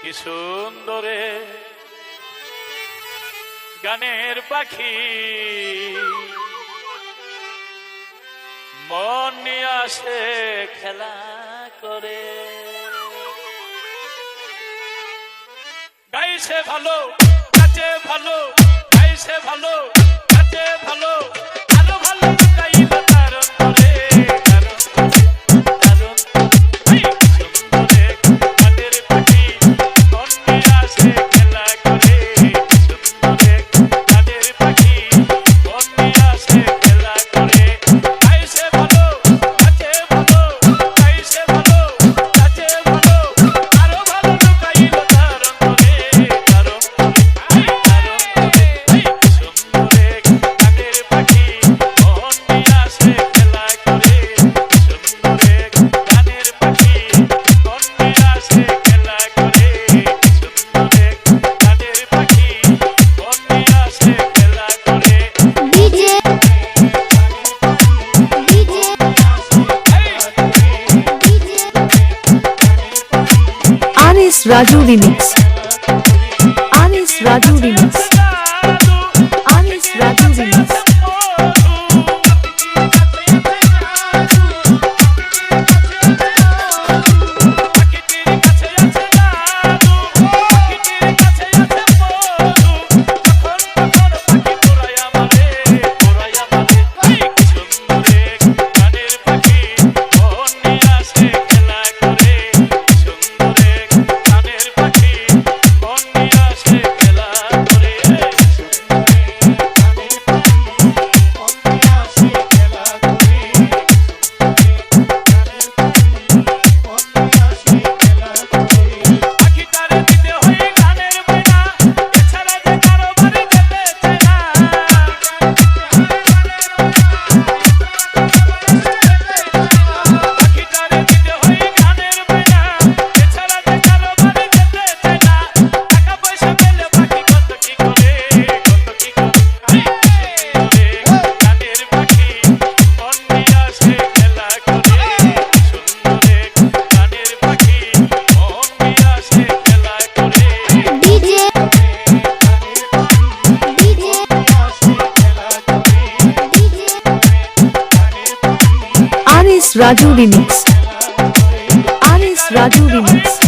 কি সুন্দরে গানের পাখি মন নিয়ে আসে খেলা করে গাইছে ভালো নাচে ভালো গাইছে ভালো নাচে ভালো আরো ভালো গাইবে তার অন্তরে Raju Remix. Anis Raju Remix. Anis Raju Remix. Anis Raju Remix. Anis Raju Remix.